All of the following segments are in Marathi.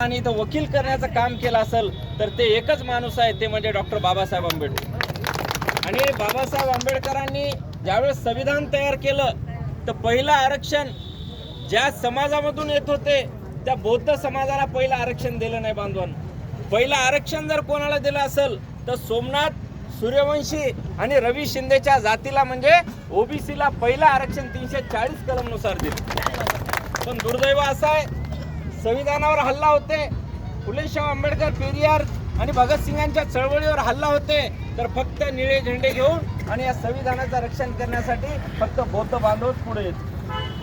आणि इथं वकील करण्याचं काम केलं असेल तर ते एकच माणूस आहे, ते म्हणजे डॉक्टर बाबासाहेब आंबेडकर। आणि बाबासाहेब आंबेडकरांनी ज्यावेळेस संविधान तयार केलं तर पहिलं आरक्षण ज्या समाजामधून येत होते त्या बौद्ध समाजाला पहिलं आरक्षण दिलं नाही बांधवांना। पहिलं आरक्षण जर कोणाला दिलं असेल तर सोमनाथ सूर्यवंशी आणि रवी शिंदेच्या जातीला म्हणजे ओबीसीला पहिलं आरक्षण 340 कलमनुसार दिलं। पण दुर्दैव असं आहे, संविधानावर हल्ला होते, फुले शाहू आंबेडकर, पेरियार आणि भगतसिंगांच्या चळवळीवर हल्ला होते तर फक्त निळे झेंडे घेऊन आणि या संविधानाचं रक्षण करण्यासाठी फक्त बौद्ध बांधवच पुढे येत।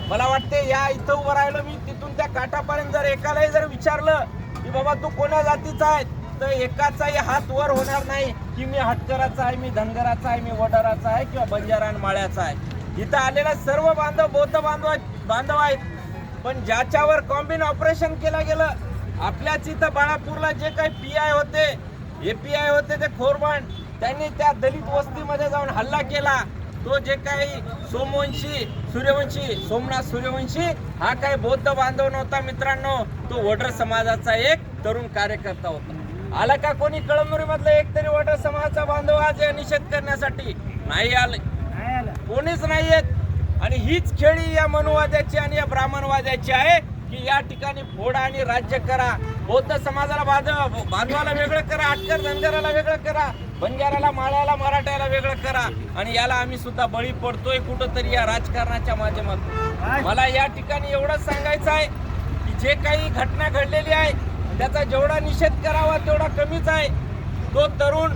मला वाटते या इथं उभं राहिलो मी, तिथून त्या काठापर्यंत जर एकालाही जर विचारलं की बाबा तू कोणा जातीचा आहे तर एकाचाही हात वर होणार नाही की मी हटकराचा आहे, मी धनगराचा आहे, मी वडाराचा आहे किंवा बंजारा आणि माळ्याचा आहे। इथं आलेला सर्व बांधव बौद्ध बांधव आहेत। पण ज्याच्यावर कॉम्बिन ऑपरेशन केलं गेलं, आपल्याच इथं बाळापूरला जे काही पीआय होते, एपीआय होते, ते खोरबंड त्यांनी त्या दलित वस्तीमध्ये जाऊन हल्ला केला। तो जे काही सोमनाथ सूर्यवंशी हा काही बौद्ध बांधव नव्हता मित्रांनो, तो वडर समाजाचा एक तरुण कार्यकर्ता होता। आला का कोणी कळमनुरी मधलं एक तरी वडर समाजाचा बांधव आज निषेध करण्यासाठी? नाही आले, कोणीच नाही येत। आणि हीच खेळी या मनुवाद्याची आणि या ब्राह्मणवाद्याची आहे की या ठिकाणी फोडा आणि राज्य करा, बौद्ध समाजाला बांधवाला वेगळं करा, हटकर धनगराला वेगळं करा, बंजाराला, माळ्याला, मराठ्याला वेगळं करा। आणि याला आम्ही सुद्धा बळी पडतोय कुठंतरी या राजकारणाच्या माध्यमातून। मला या ठिकाणी एवढंच सांगायचं आहे की जे काही घटना घडलेली आहे त्याचा जेवढा निषेध करावा तेवढा कमीच आहे। तो तरुण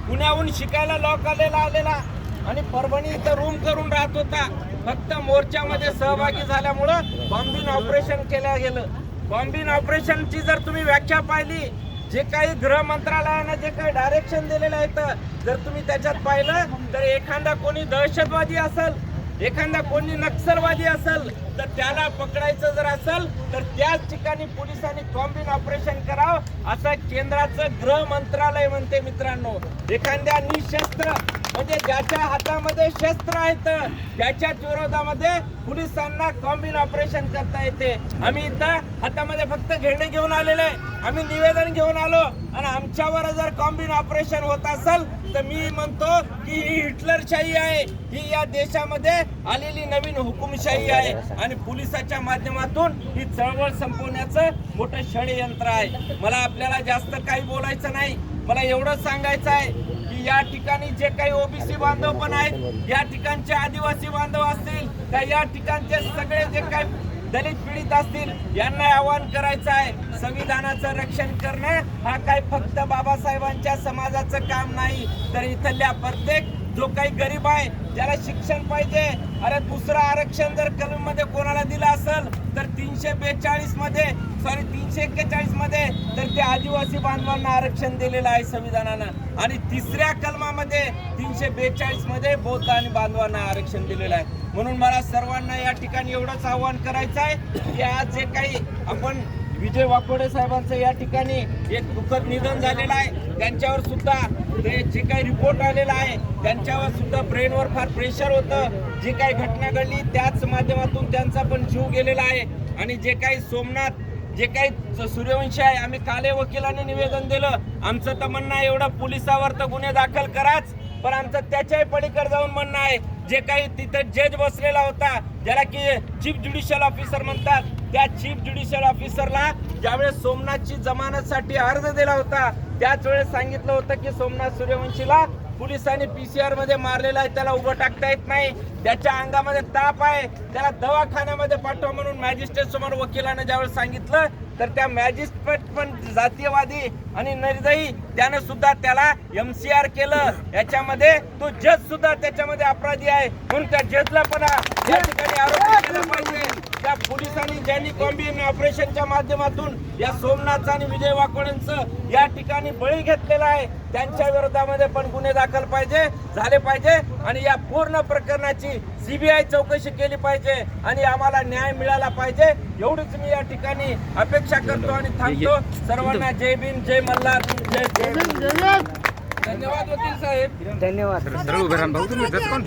पुण्याहून शिकायला लॉ कॉलेजला आलेला आणि परभणी इथं रूम करून राहत होता, फक्त मोर्चामध्ये सहभागी झाल्यामुळं बॉम्बिंग ऑपरेशन केलं गेलं। बॉम्बिंग ऑपरेशनची जर तुम्ही व्याख्या पाहिली, जे काही गृह मंत्रालयानं जे काही डायरेक्शन दिलेलं आहे, जर तुम्ही त्याच्यात पाहिलं तर एखादा कोणी दहशतवादी असेल, एखादा कोणी नक्षलवादी असेल तर त्याला पकडायचं जर असेल तर त्याच ठिकाणी पोलिसांनी कॉम्बिन ऑपरेशन करावं असं केंद्राचं गृह मंत्रालय म्हणते मित्रांनो। एखाद्या निशस्त्र म्हणजे ज्याच्या हातामध्ये शस्त्र आहेत त्याच्याच विरोधामध्ये पोलिसांना कॉम्बिन ऑपरेशन करता येते। आम्ही इथं हातामध्ये फक्त झेंडे घेऊन आलेले, आम्ही निवेदन घेऊन आलो आणि आमच्यावर जर कॉम्बिन ऑपरेशन होत असेल तर मी म्हणतो की ही हिटलरशाही आहे, ही या देशामध्ये आलेली नवीन हुकुमशाही आहे आणि पोलिसाच्या माध्यमातून ही चळवळ संपवण्याचं मोठं षडयंत्र आहे। मला आपल्याला जास्त काही बोलायचं नाही, मला एवढंच सांगायचं आहे की या ठिकाणी जे काही ओबीसी बांधव पण आहेत, या ठिकाणचे आदिवासी बांधव असतील, त्या या ठिकाणचे सगळे जे काही दलित पीडित असतील, यांना आवाहन करायचं आहे, संविधानाचं रक्षण करणं हा काय फक्त बाबासाहेबांच्या समाजाचं काम नाही, तर इथल्या प्रत्येक जो काही गरीब आहे ज्याला शिक्षण पाहिजे, अरे दुसरं आरक्षण जर कलममध्ये कोणाला दिलं असेल तर 342 मध्ये तर ते आदिवासी बांधवांना आरक्षण दिलेलं आहे संविधानानं, आणि तिसऱ्या कलमामध्ये 342 मध्ये बौद्ध आणि बांधवांना आरक्षण दिलेलं आहे। म्हणून मला सर्वांना या ठिकाणी एवढंच आव्हान करायचं आहे की आज जे काही आपण विजय वाकोडे साहेबांचं या ठिकाणी एक दुःखद निधन झालेलं आहे, त्यांच्यावर सुद्धा ते जे काही रिपोर्ट आलेला आहे त्यांच्यावर सुद्धा ब्रेनवर फार प्रेशर होतं, जी काही घटना घडली त्याच माध्यमातून त्यांचा पण जीव गेलेला आहे। आणि जे काही सोमनाथ जे काही सूर्यवंशी आहे, आम्ही काले वकिलांनी निवेदन दिलं, आमचं तर म्हणणं आहे एवढं पोलिसावर तर गुन्हे दाखल कराच, पण आमचं त्याच्याही पलीकडे जाऊन म्हणणं आहे जे काही तिथं जज बसलेला होता ज्याला की चीफ ज्युडिशियल ऑफिसर म्हणतात, त्या चीफ ज्युडिशियल ऑफिसरला ज्यावेळेस सोमनाथची जमानतसाठी अर्ज दिला होता त्याच वेळेस सांगितलं होतं की सोमनाथ सूर्यवंशीला पोलिसांनी पीसीआर मध्ये मारलेला आहे, त्याला उभं टाकता येत नाही, त्याच्या अंगामध्ये ताप आहे, त्याला दवाखान्यामध्ये पाठवा म्हणून मॅजिस्ट्रेट समोर वकिलानं ज्यावेळेस सांगितलं तर त्या मॅजिस्ट्रेट पण जातीयवादी आणि निर्दयी त्यानं सुद्धा त्याला एमसीआर केलं। याच्यामध्ये तो जज सुद्धा त्याच्यामध्ये अपराधी आहे, म्हणून त्या जजला पण या ठिकाणी आरोप केला पाहिजे। त्या पोलिसांनी ज्यांनी कॉम्बिन ऑपरेशनच्या माध्यमातून या सोमनाथ आणि विजय वाकोडेंचं या ठिकाणी बळी घेतलेला आहे त्यांच्या विरोधामध्ये पण गुन्हे दाखल झाले पाहिजे आणि या पूर्ण प्रकरणाची सीबीआय चौकशी केली पाहिजे आणि आम्हाला न्याय मिळाला पाहिजे, एवढीच मी या ठिकाणी अपेक्षा करतो आणि थांबतो। सर्वांना जय भीम, जय मल्हार, जय जय। धन्यवाद वकील साहेब, धन्यवाद।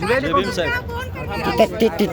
जय भीम साहेब।